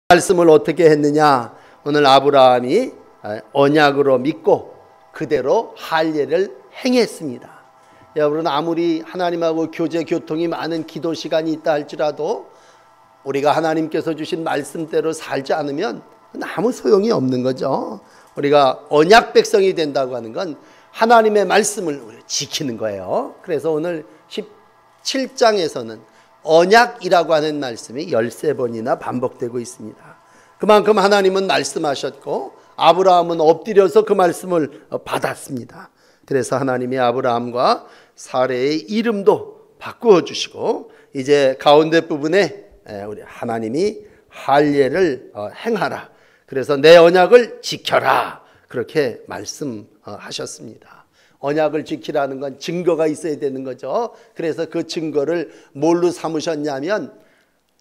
말씀을 어떻게 했느냐? 오늘 아브라함이 언약으로 믿고 그대로 할례를 행했습니다. 여러분, 아무리 하나님하고 교제 교통이 많은 기도 시간이 있다 할지라도 우리가 하나님께서 주신 말씀대로 살지 않으면 아무 소용이 없는 거죠. 우리가 언약 백성이 된다고 하는 건 하나님의 말씀을 지키는 거예요. 그래서 오늘 17장에서는 언약이라고 하는 말씀이 13번이나 반복되고 있습니다. 그만큼 하나님은 말씀하셨고 아브라함은 엎드려서 그 말씀을 받았습니다. 그래서 하나님이 아브라함과 사레의 이름도 바꾸어 주시고 이제 가운데 부분에 우리 하나님이 할례를 행하라. 그래서 내 언약을 지켜라. 그렇게 말씀하셨습니다. 언약을 지키라는 건 증거가 있어야 되는 거죠. 그래서 그 증거를 뭘로 삼으셨냐면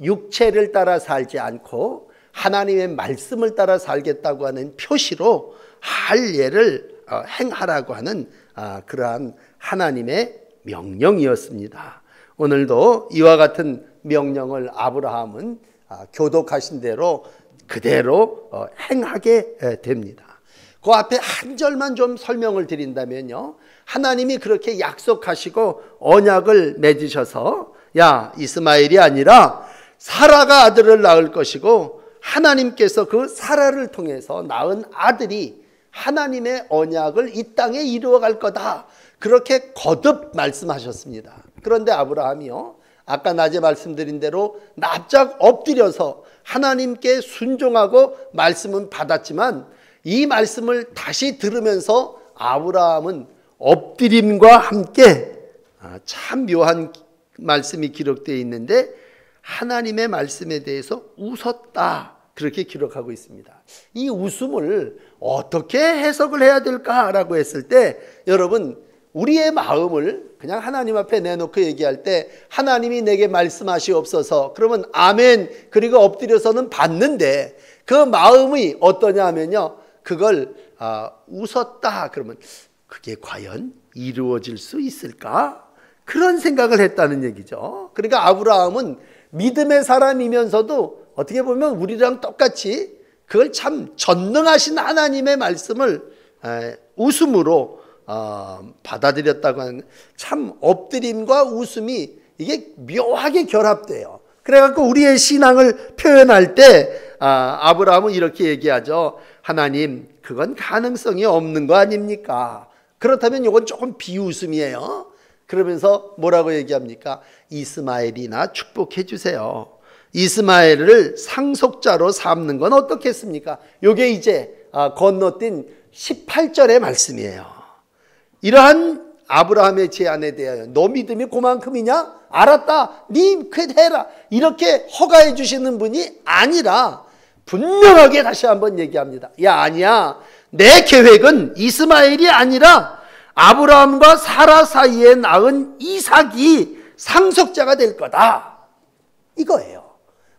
육체를 따라 살지 않고 하나님의 말씀을 따라 살겠다고 하는 표시로 할례를 행하라고 하는 그러한 하나님의 명령이었습니다. 오늘도 이와 같은 명령을 아브라함은 교독하신 대로 그대로 행하게 됩니다. 그 앞에 한 절만 좀 설명을 드린다면요, 하나님이 그렇게 약속하시고 언약을 맺으셔서 야, 이스마엘이 아니라 사라가 아들을 낳을 것이고 하나님께서 그 사라를 통해서 낳은 아들이 하나님의 언약을 이 땅에 이루어갈 거다, 그렇게 거듭 말씀하셨습니다. 그런데 아브라함이요, 아까 낮에 말씀드린 대로 납작 엎드려서 하나님께 순종하고 말씀은 받았지만 이 말씀을 다시 들으면서 아브라함은 엎드림과 함께 참 묘한 말씀이 기록되어 있는데 하나님의 말씀에 대해서 웃었다, 그렇게 기록하고 있습니다. 이 웃음을 어떻게 해석을 해야 될까라고 했을 때 여러분, 우리의 마음을 그냥 하나님 앞에 내놓고 얘기할 때 하나님이 내게 말씀하시옵소서 그러면 아멘, 그리고 엎드려서는 받는데 그 마음이 어떠냐 하면요, 그걸 웃었다 그러면 그게 과연 이루어질 수 있을까? 그런 생각을 했다는 얘기죠. 그러니까 아브라함은 믿음의 사람이면서도 어떻게 보면 우리랑 똑같이 그걸 참 전능하신 하나님의 말씀을 웃음으로 받아들였다고 하는, 참 엎드림과 웃음이 이게 묘하게 결합돼요. 그래갖고 우리의 신앙을 표현할 때 아브라함은 이렇게 얘기하죠. 하나님, 그건 가능성이 없는 거 아닙니까? 그렇다면 이건 조금 비웃음이에요. 그러면서 뭐라고 얘기합니까? 이스마엘이나 축복해 주세요. 이스마엘을 상속자로 삼는 건 어떻겠습니까? 이게 이제 건너뛴 18절의 말씀이에요. 이러한 아브라함의 제안에 대하여 너 믿음이 그만큼이냐? 알았다, 니 해라, 이렇게 허가해 주시는 분이 아니라 분명하게 다시 한번 얘기합니다. 야, 아니야, 내 계획은 이스마엘이 아니라 아브라함과 사라 사이에 낳은 이삭이 상속자가 될 거다, 이거예요.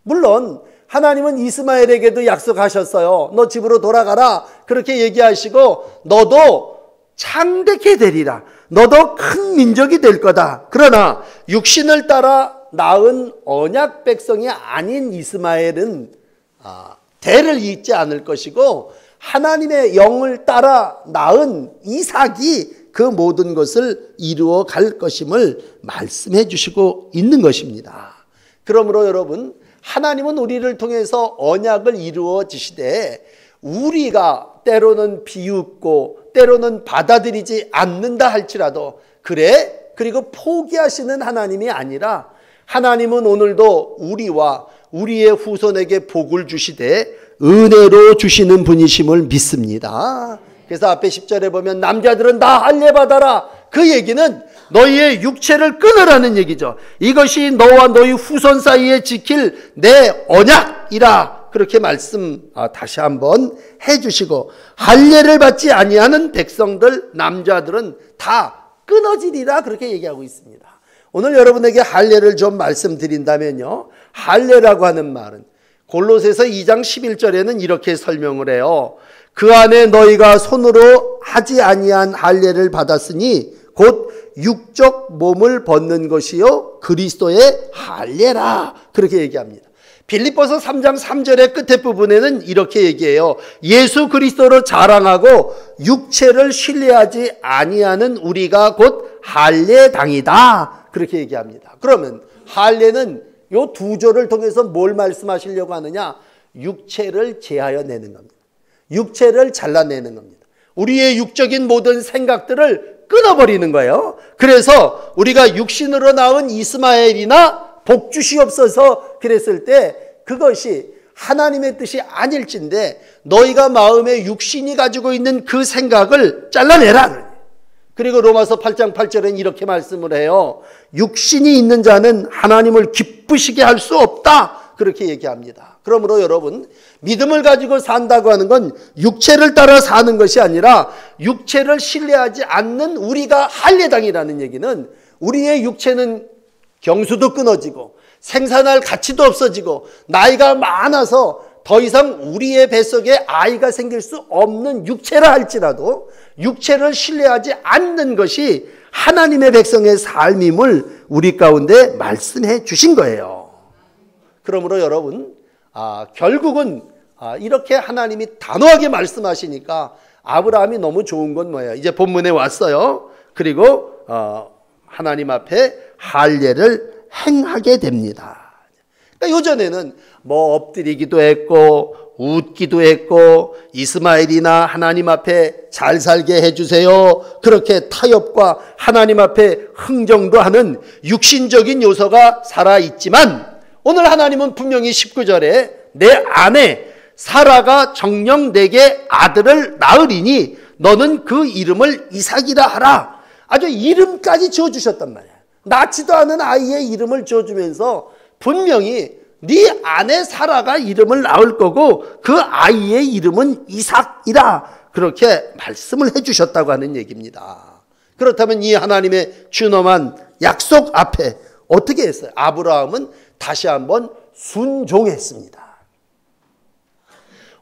물론 하나님은 이스마엘에게도 약속하셨어요. 너 집으로 돌아가라, 그렇게 얘기하시고 너도 창대케 되리라, 너도 큰 민족이 될 거다. 그러나 육신을 따라 낳은 언약 백성이 아닌 이스마엘은 대를 잇지 않을 것이고 하나님의 영을 따라 낳은 이삭이 그 모든 것을 이루어 갈 것임을 말씀해 주시고 있는 것입니다. 그러므로 여러분, 하나님은 우리를 통해서 언약을 이루어 주시되 우리가 때로는 비웃고 때로는 받아들이지 않는다 할지라도 그래, 그리고 포기하시는 하나님이 아니라 하나님은 오늘도 우리와 우리의 후손에게 복을 주시되 은혜로 주시는 분이심을 믿습니다. 그래서 앞에 10절에 보면 남자들은 다 할례 받아라, 그 얘기는 너희의 육체를 끊으라는 얘기죠. 이것이 너와 너희 후손 사이에 지킬 내 언약이라, 그렇게 말씀 다시 한번 해주시고 할례를 받지 아니하는 백성들, 남자들은 다 끊어지리라, 그렇게 얘기하고 있습니다. 오늘 여러분에게 할례를 좀 말씀드린다면요, 할례라고 하는 말은 골로새서 2장 11절에는 이렇게 설명을 해요. 그 안에 너희가 손으로 하지 아니한 할례를 받았으니 곧 육적 몸을 벗는 것이요 그리스도의 할례라, 그렇게 얘기합니다. 빌립보서 3장 3절의 끝에 부분에는 이렇게 얘기해요. 예수 그리스도를 자랑하고 육체를 신뢰하지 아니하는 우리가 곧 할례당이다. 그렇게 얘기합니다. 그러면 할례는 요 두 절을 통해서 뭘 말씀하시려고 하느냐? 육체를 제하여 내는 겁니다. 육체를 잘라내는 겁니다. 우리의 육적인 모든 생각들을 끊어버리는 거예요. 그래서 우리가 육신으로 낳은 이스마엘이나 복 주시옵소서 그랬을 때 그것이 하나님의 뜻이 아닐진데 너희가 마음에 육신이 가지고 있는 그 생각을 잘라내라. 그리고 로마서 8장 8절엔 이렇게 말씀을 해요. 육신이 있는 자는 하나님을 기쁘시게 할 수 없다. 그렇게 얘기합니다. 그러므로 여러분, 믿음을 가지고 산다고 하는 건 육체를 따라 사는 것이 아니라 육체를 신뢰하지 않는 우리가 할례당이라는 얘기는 우리의 육체는 경수도 끊어지고 생산할 가치도 없어지고 나이가 많아서 더 이상 우리의 뱃속에 아이가 생길 수 없는 육체라 할지라도 육체를 신뢰하지 않는 것이 하나님의 백성의 삶임을 우리 가운데 말씀해 주신 거예요. 그러므로 여러분, 결국은 이렇게 하나님이 단호하게 말씀하시니까 아브라함이 너무 좋은 건 뭐예요? 이제 본문에 왔어요. 그리고 하나님 앞에 할례를 행하게 됩니다. 그러니까 요전에는 뭐 엎드리기도 했고 웃기도 했고 이스마엘이나 하나님 앞에 잘 살게 해주세요. 그렇게 타협과 하나님 앞에 흥정도 하는 육신적인 요소가 살아있지만 오늘 하나님은 분명히 19절에 내 아내 사라가 정녕 내게 아들을 낳으리니 너는 그 이름을 이삭이라 하라. 아주 이름까지 지어주셨단 말이야. 낳지도 않은 아이의 이름을 지어주면서 분명히 네 아내 사라가 이름을 낳을 거고 그 아이의 이름은 이삭이라 그렇게 말씀을 해주셨다고 하는 얘기입니다. 그렇다면 이 하나님의 준엄한 약속 앞에 어떻게 했어요? 아브라함은 다시 한번 순종했습니다.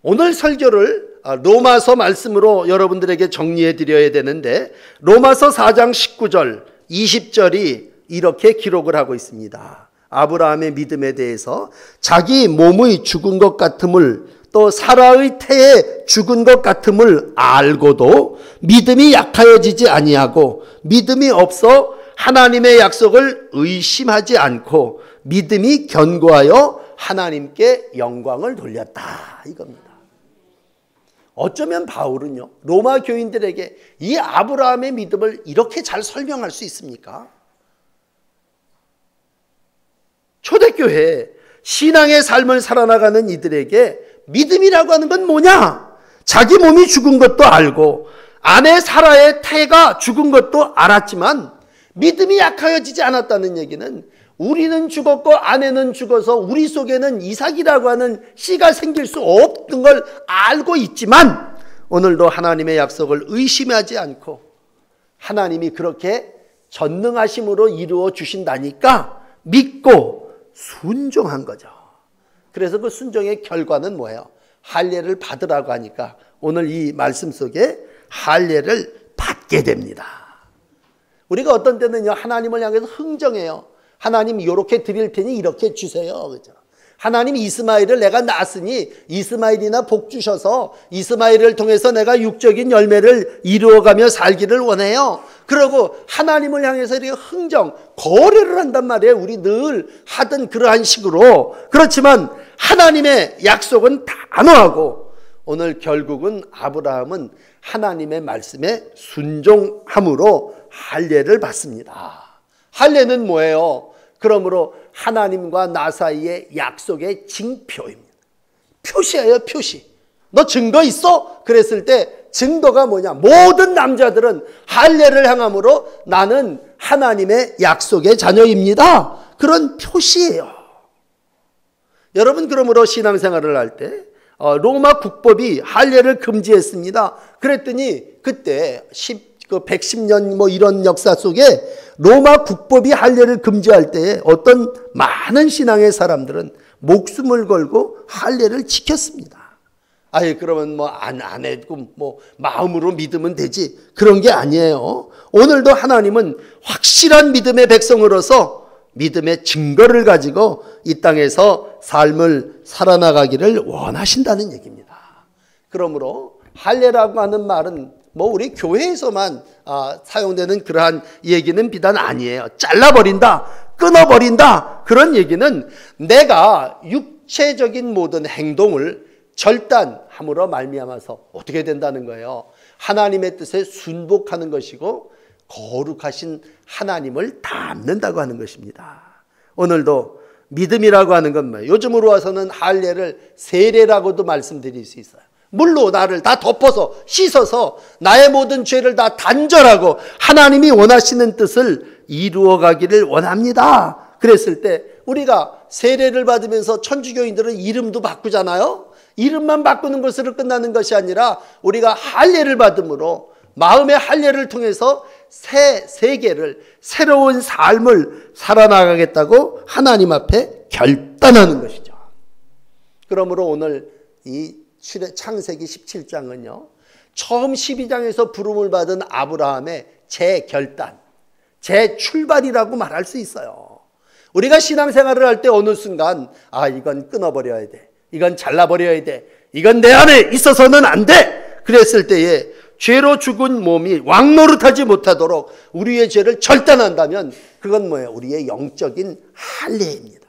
오늘 설교를 로마서 말씀으로 여러분들에게 정리해 드려야 되는데 로마서 4장 19절 20절이 이렇게 기록을 하고 있습니다. 아브라함의 믿음에 대해서 자기 몸의 죽은 것 같음을 또 사라의 태에 죽은 것 같음을 알고도 믿음이 약하여지지 아니하고 믿음이 없어 하나님의 약속을 의심하지 않고 믿음이 견고하여 하나님께 영광을 돌렸다 이겁니다. 어쩌면 바울은요 로마 교인들에게 이 아브라함의 믿음을 이렇게 잘 설명할 수 있습니까? 초대교회 신앙의 삶을 살아나가는 이들에게 믿음이라고 하는 건 뭐냐? 자기 몸이 죽은 것도 알고 아내 사라의 태가 죽은 것도 알았지만 믿음이 약하여지지 않았다는 얘기는 우리는 죽었고 아내는 죽어서 우리 속에는 이삭이라고 하는 씨가 생길 수 없는 걸 알고 있지만 오늘도 하나님의 약속을 의심하지 않고 하나님이 그렇게 전능하심으로 이루어 주신다니까 믿고 순종한 거죠. 그래서 그 순종의 결과는 뭐예요? 할례를 받으라고 하니까 오늘 이 말씀 속에 할례를 받게 됩니다. 우리가 어떤 때는요 하나님을 향해서 흥정해요. 하나님 이렇게 드릴 테니 이렇게 주세요. 그죠? 하나님 이스마엘을 내가 낳았으니 이스마엘이나 복 주셔서 이스마엘을 통해서 내가 육적인 열매를 이루어가며 살기를 원해요. 그러고 하나님을 향해서 이렇게 흥정, 거래를 한단 말이에요. 우리 늘 하던 그러한 식으로. 그렇지만 하나님의 약속은 단호하고 오늘 결국은 아브라함은 하나님의 말씀에 순종함으로 할례를 받습니다. 할례는 뭐예요? 그러므로 하나님과 나 사이의 약속의 징표입니다. 표시예요, 표시. 너 증거 있어? 그랬을 때 증거가 뭐냐? 모든 남자들은 할례를 행함으로 나는 하나님의 약속의 자녀입니다. 그런 표시예요. 여러분 그러므로 신앙생활을 할 때 로마 국법이 할례를 금지했습니다. 그랬더니 그때 110년 뭐 이런 역사 속에 로마 국법이 할례를 금지할 때 어떤 많은 신앙의 사람들은 목숨을 걸고 할례를 지켰습니다. 아예 그러면 뭐 안 해도 뭐 마음으로 믿으면 되지 그런 게 아니에요. 오늘도 하나님은 확실한 믿음의 백성으로서 믿음의 증거를 가지고 이 땅에서 삶을 살아나가기를 원하신다는 얘기입니다. 그러므로 할례라고 하는 말은 뭐 우리 교회에서만 사용되는 그러한 얘기는 비단 아니에요. 잘라버린다, 끊어버린다, 그런 얘기는 내가 육체적인 모든 행동을 절단함으로 말미암아서 어떻게 된다는 거예요? 하나님의 뜻에 순복하는 것이고 거룩하신 하나님을 닮는다고 하는 것입니다. 오늘도 믿음이라고 하는 건 뭐예요? 요즘으로 와서는 할례를 세례라고도 말씀드릴 수 있어요. 물로 나를 다 덮어서 씻어서 나의 모든 죄를 다 단절하고 하나님이 원하시는 뜻을 이루어가기를 원합니다. 그랬을 때 우리가 세례를 받으면서 천주교인들은 이름도 바꾸잖아요. 이름만 바꾸는 것으로 끝나는 것이 아니라 우리가 할례를 받음으로 마음의 할례를 통해서 새 세계를, 새로운 삶을 살아나가겠다고 하나님 앞에 결단하는 것이죠. 그러므로 오늘 이 창세기 17장은요, 처음 12장에서 부름을 받은 아브라함의 재결단, 재출발이라고 말할 수 있어요. 우리가 신앙생활을 할 때 어느 순간 이건 끊어버려야 돼, 이건 잘라버려야 돼, 이건 내 안에 있어서는 안 돼, 그랬을 때에 죄로 죽은 몸이 왕노릇하지 못하도록 우리의 죄를 절단한다면 그건 뭐예요? 우리의 영적인 할례입니다.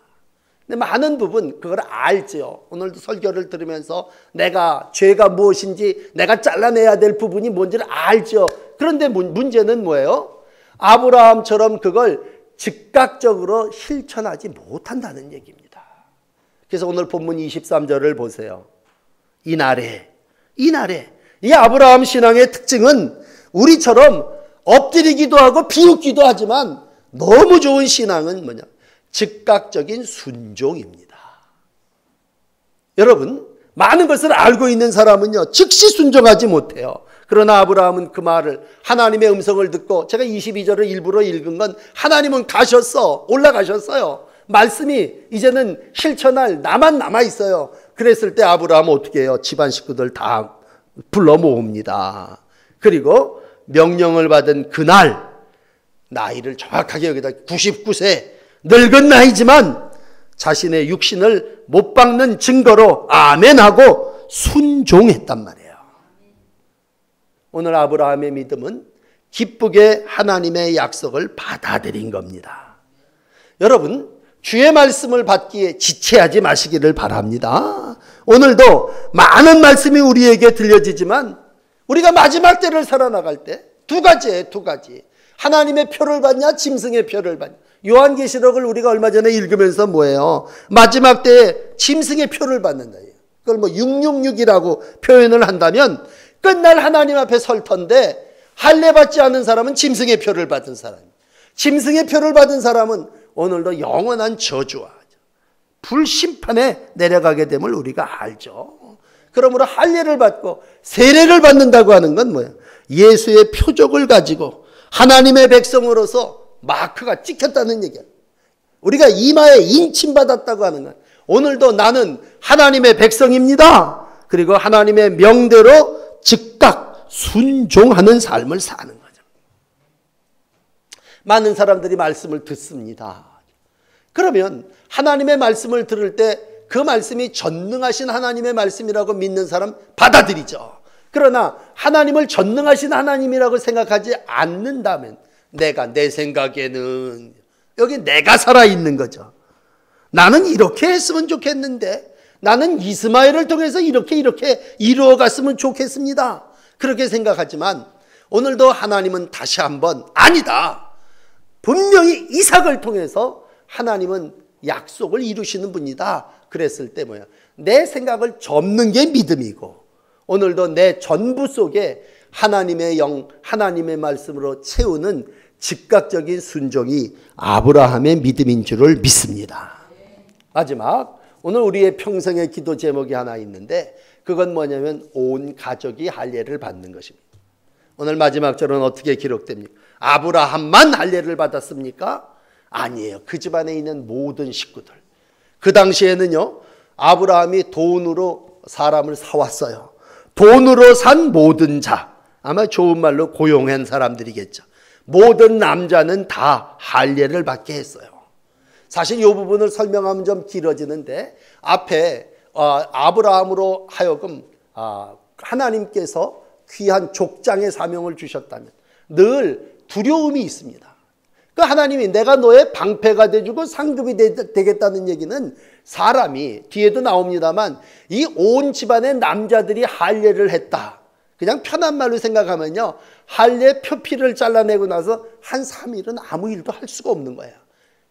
근데 많은 부분 그걸 알죠. 오늘도 설교를 들으면서 내가 죄가 무엇인지, 내가 잘라내야 될 부분이 뭔지를 알죠. 그런데 문제는 뭐예요? 아브라함처럼 그걸 즉각적으로 실천하지 못한다는 얘기입니다. 그래서 오늘 본문 23절을 보세요. 이날에 이 아브라함 신앙의 특징은 우리처럼 엎드리기도 하고 비웃기도 하지만 너무 좋은 신앙은 뭐냐? 즉각적인 순종입니다. 여러분, 많은 것을 알고 있는 사람은요, 즉시 순종하지 못해요. 그러나 아브라함은 그 말을, 하나님의 음성을 듣고, 제가 22절을 일부러 읽은 건 하나님은 올라가셨어요. 말씀이 이제는 실천할 나만 남아있어요. 그랬을 때 아브라함은 어떻게 해요? 집안 식구들 다 불러 모읍니다. 그리고 명령을 받은 그날, 나이를 정확하게 여기다 99세, 늙은 나이지만 자신의 육신을 못 박는 증거로 아멘하고 순종했단 말이에요. 오늘 아브라함의 믿음은 기쁘게 하나님의 약속을 받아들인 겁니다. 여러분, 주의 말씀을 받기에 지체하지 마시기를 바랍니다. 오늘도 많은 말씀이 우리에게 들려지지만 우리가 마지막 때를 살아나갈 때 두 가지예요, 두 가지. 하나님의 표를 받냐, 짐승의 표를 받냐. 요한계시록을 우리가 얼마 전에 읽으면서 뭐예요? 마지막 때에 짐승의 표를 받는다. 그걸 뭐 666이라고 표현을 한다면 끝날 하나님 앞에 설 텐데, 할례 받지 않은 사람은 짐승의 표를 받은 사람이에요. 짐승의 표를 받은 사람은 오늘도 영원한 저주와 불심판에 내려가게 됨을 우리가 알죠. 그러므로 할례를 받고 세례를 받는다고 하는 건 뭐예요? 예수의 표적을 가지고 하나님의 백성으로서 마크가 찍혔다는 얘기예요. 우리가 이마에 인침받았다고 하는 건 오늘도 나는 하나님의 백성입니다. 그리고 하나님의 명대로 즉각 순종하는 삶을 사는 거죠. 많은 사람들이 말씀을 듣습니다. 그러면 하나님의 말씀을 들을 때 그 말씀이 전능하신 하나님의 말씀이라고 믿는 사람 받아들이죠. 그러나 하나님을 전능하신 하나님이라고 생각하지 않는다면 내 생각에는 여기 내가 살아있는 거죠. 나는 이렇게 했으면 좋겠는데, 나는 이스마엘을 통해서 이렇게 이루어갔으면 좋겠습니다. 그렇게 생각하지만 오늘도 하나님은 다시 한번 아니다. 분명히 이삭을 통해서 하나님은 약속을 이루시는 분이다. 그랬을 때 뭐야? 내 생각을 접는 게 믿음이고, 오늘도 내 전부 속에 하나님의 영, 하나님의 말씀으로 채우는 즉각적인 순종이 아브라함의 믿음인 줄을 믿습니다. 마지막, 오늘 우리의 평생의 기도 제목이 하나 있는데 그건 뭐냐면 온 가족이 할례를 받는 것입니다. 오늘 마지막 절은 어떻게 기록됩니까? 아브라함만 할례를 받았습니까? 아니에요. 그 집안에 있는 모든 식구들. 그 당시에는요, 아브라함이 돈으로 사람을 사왔어요. 돈으로 산 모든 자, 아마 좋은 말로 고용한 사람들이겠죠. 모든 남자는 다 할례를 받게 했어요. 사실 이 부분을 설명하면 좀 길어지는데 앞에 아브라함으로 하여금 하나님께서 귀한 족장의 사명을 주셨다면 늘 두려움이 있습니다. 그 하나님이 내가 너의 방패가 돼주고 상급이 되겠다는 얘기는 사람이 뒤에도 나옵니다만 이 온 집안의 남자들이 할례를 했다. 그냥 편한 말로 생각하면요, 할례 표피를 잘라내고 나서 한 3일은 아무 일도 할 수가 없는 거예요.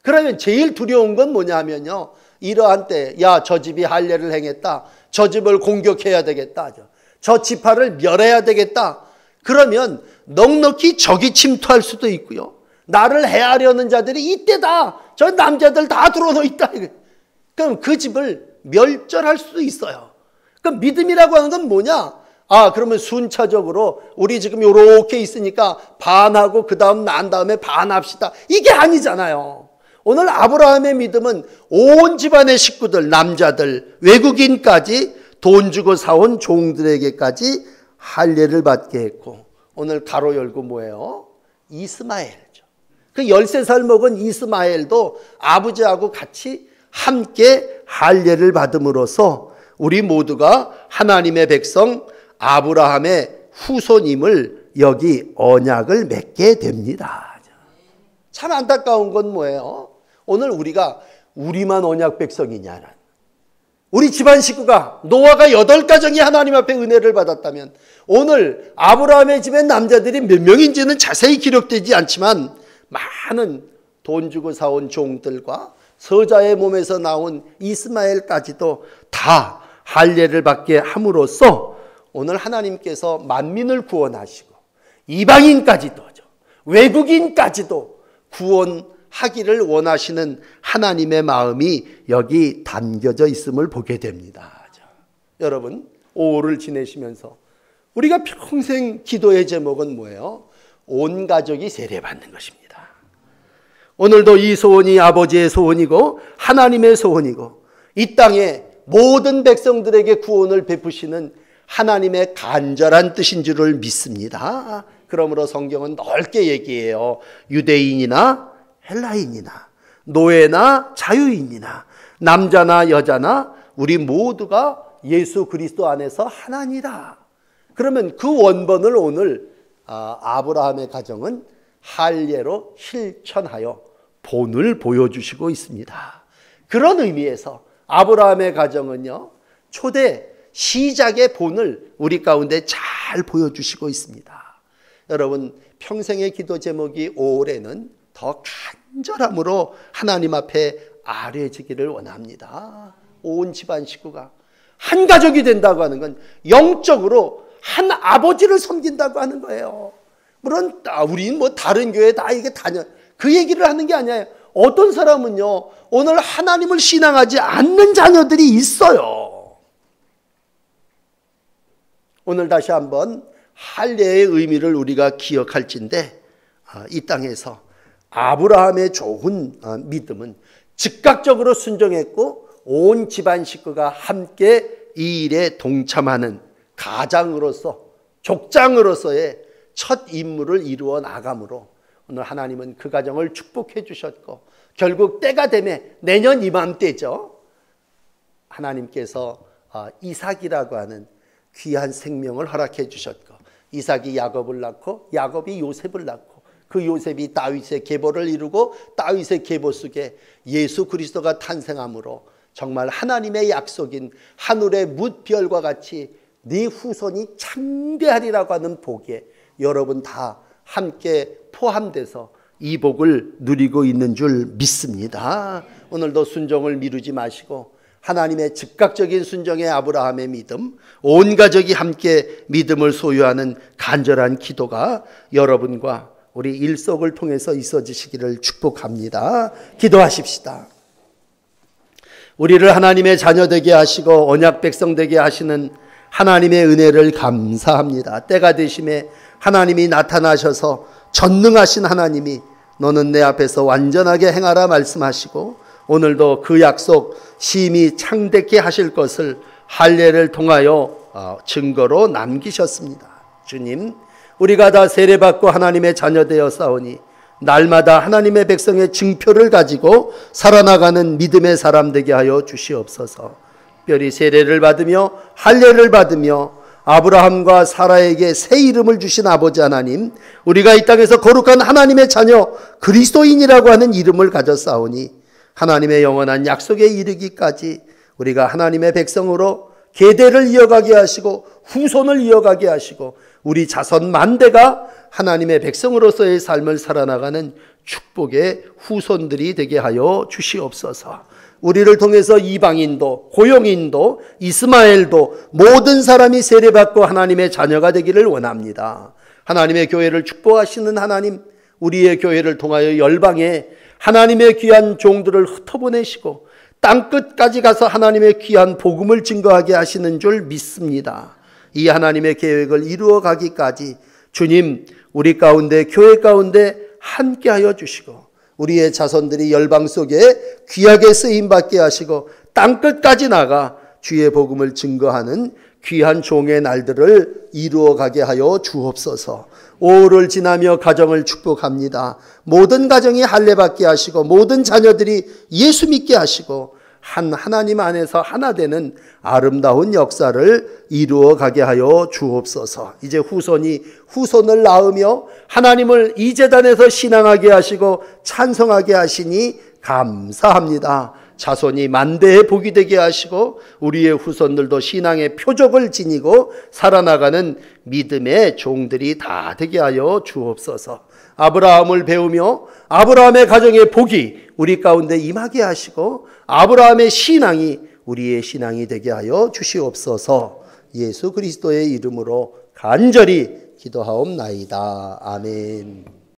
그러면 제일 두려운 건 뭐냐 하면요, 이러한 때 저 집이 할례를 행했다, 저 집을 공격해야 되겠다, 저 지파를 멸해야 되겠다. 그러면 넉넉히 적이 침투할 수도 있고요, 나를 해하려는 자들이 이때다, 저 남자들 다 들어놓 있다, 그럼 그 집을 멸절할 수도 있어요. 그럼 믿음이라고 하는 건 뭐냐? 그러면 순차적으로 우리 지금 요렇게 있으니까 반하고 그 다음 난 다음에 반합시다, 이게 아니잖아요. 오늘 아브라함의 믿음은 온 집안의 식구들, 남자들, 외국인까지 돈 주고 사온 종들에게까지 할례를 받게 했고, 오늘 가로 열고 뭐예요? 이스마엘이죠. 그 13살 먹은 이스마엘도 아버지하고 같이 함께 할례를 받음으로써 우리 모두가 하나님의 백성 아브라함의 후손임을 여기 언약을 맺게 됩니다. 참 안타까운 건 뭐예요? 오늘 우리만 언약 백성이냐는, 우리 집안 식구가, 노아가 8가정이 하나님 앞에 은혜를 받았다면 오늘 아브라함의 집의 남자들이 몇 명인지는 자세히 기록되지 않지만 많은 돈 주고 사온 종들과 서자의 몸에서 나온 이스마엘까지도 다 할례를 받게 함으로써 오늘 하나님께서 만민을 구원하시고 이방인까지도, 외국인까지도 구원하기를 원하시는 하나님의 마음이 여기 담겨져 있음을 보게 됩니다. 여러분, 5월을 지내시면서 우리가 평생 기도의 제목은 뭐예요? 온 가족이 세례받는 것입니다. 오늘도 이 소원이 아버지의 소원이고 하나님의 소원이고 이 땅에 모든 백성들에게 구원을 베푸시는 하나님의 간절한 뜻인 줄을 믿습니다. 그러므로 성경은 넓게 얘기해요. 유대인이나 헬라인이나 노예나 자유인이나 남자나 여자나 우리 모두가 예수 그리스도 안에서 하나니라. 그러면 그 원본을 오늘 아브라함의 가정은 할례로 실천하여 본을 보여주시고 있습니다. 그런 의미에서 아브라함의 가정은요, 초대 시작의 본을 우리 가운데 잘 보여주시고 있습니다. 여러분, 평생의 기도 제목이 올해는 더 간절함으로 하나님 앞에 아뢰지기를 원합니다. 온 집안 식구가 한 가족이 된다고 하는 건 영적으로 한 아버지를 섬긴다고 하는 거예요. 물론 우리는 뭐 다른 교회 다 이게 다녀, 그 얘기를 하는 게 아니에요. 어떤 사람은요, 오늘 하나님을 신앙하지 않는 자녀들이 있어요. 오늘 다시 한번 할례의 의미를 우리가 기억할진데, 이 땅에서 아브라함의 좋은 믿음은 즉각적으로 순종했고 온 집안 식구가 함께 이 일에 동참하는 가장으로서, 족장으로서의 첫 임무를 이루어 나가므로 오늘 하나님은 그 가정을 축복해 주셨고, 결국 때가 되면 내년 이맘때죠, 하나님께서 이삭이라고 하는 귀한 생명을 허락해 주셨고, 이삭이 야곱을 낳고 야곱이 요셉을 낳고 그 요셉이 다윗의 계보를 이루고 다윗의 계보 속에 예수 그리스도가 탄생함으로 정말 하나님의 약속인 하늘의 뭇별과 같이 네 후손이 창대하리라고 하는 복에 여러분 다 함께 포함돼서 이 복을 누리고 있는 줄 믿습니다. 오늘도 순종을 미루지 마시고 하나님의 즉각적인 순종의 아브라함의 믿음, 온 가족이 함께 믿음을 소유하는 간절한 기도가 여러분과 우리 일석을 통해서 있어지시기를 축복합니다. 기도하십시다. 우리를 하나님의 자녀 되게 하시고 언약 백성 되게 하시는 하나님의 은혜를 감사합니다. 때가 되심에 하나님이 나타나셔서 전능하신 하나님이 너는 내 앞에서 완전하게 행하라 말씀하시고, 오늘도 그 약속 심히 창대케 하실 것을 할례를 통하여 증거로 남기셨습니다. 주님, 우리가 다 세례받고 하나님의 자녀 되어 싸우니 날마다 하나님의 백성의 증표를 가지고 살아나가는 믿음의 사람 되게 하여 주시옵소서. 특별히 세례를 받으며 할례를 받으며 아브라함과 사라에게 새 이름을 주신 아버지 하나님, 우리가 이 땅에서 거룩한 하나님의 자녀 그리스도인이라고 하는 이름을 가졌사오니 하나님의 영원한 약속에 이르기까지 우리가 하나님의 백성으로 계대를 이어가게 하시고 후손을 이어가게 하시고 우리 자손 만대가 하나님의 백성으로서의 삶을 살아나가는 축복의 후손들이 되게 하여 주시옵소서. 우리를 통해서 이방인도 고용인도 이스마엘도 모든 사람이 세례받고 하나님의 자녀가 되기를 원합니다. 하나님의 교회를 축복하시는 하나님, 우리의 교회를 통하여 열방에 하나님의 귀한 종들을 흩어보내시고 땅끝까지 가서 하나님의 귀한 복음을 증거하게 하시는 줄 믿습니다. 이 하나님의 계획을 이루어 가기까지 주님, 우리 가운데 교회 가운데 함께하여 주시고 우리의 자손들이 열방 속에 귀하게 쓰임받게 하시고 땅끝까지 나가 주의 복음을 증거하는 귀한 종의 날들을 이루어가게 하여 주옵소서. 5월을 지나며 가정을 축복합니다. 모든 가정이 할례받게 하시고 모든 자녀들이 예수 믿게 하시고 한 하나님 안에서 하나 되는 아름다운 역사를 이루어가게 하여 주옵소서. 이제 후손이 후손을 낳으며 하나님을 이 제단에서 신앙하게 하시고 찬송하게 하시니 감사합니다. 자손이 만대의 복이 되게 하시고 우리의 후손들도 신앙의 표적을 지니고 살아나가는 믿음의 종들이 다 되게 하여 주옵소서. 아브라함을 배우며 아브라함의 가정의 복이 우리 가운데 임하게 하시고 아브라함의 신앙이 우리의 신앙이 되게 하여 주시옵소서. 예수 그리스도의 이름으로 간절히 기도하옵나이다. 아멘.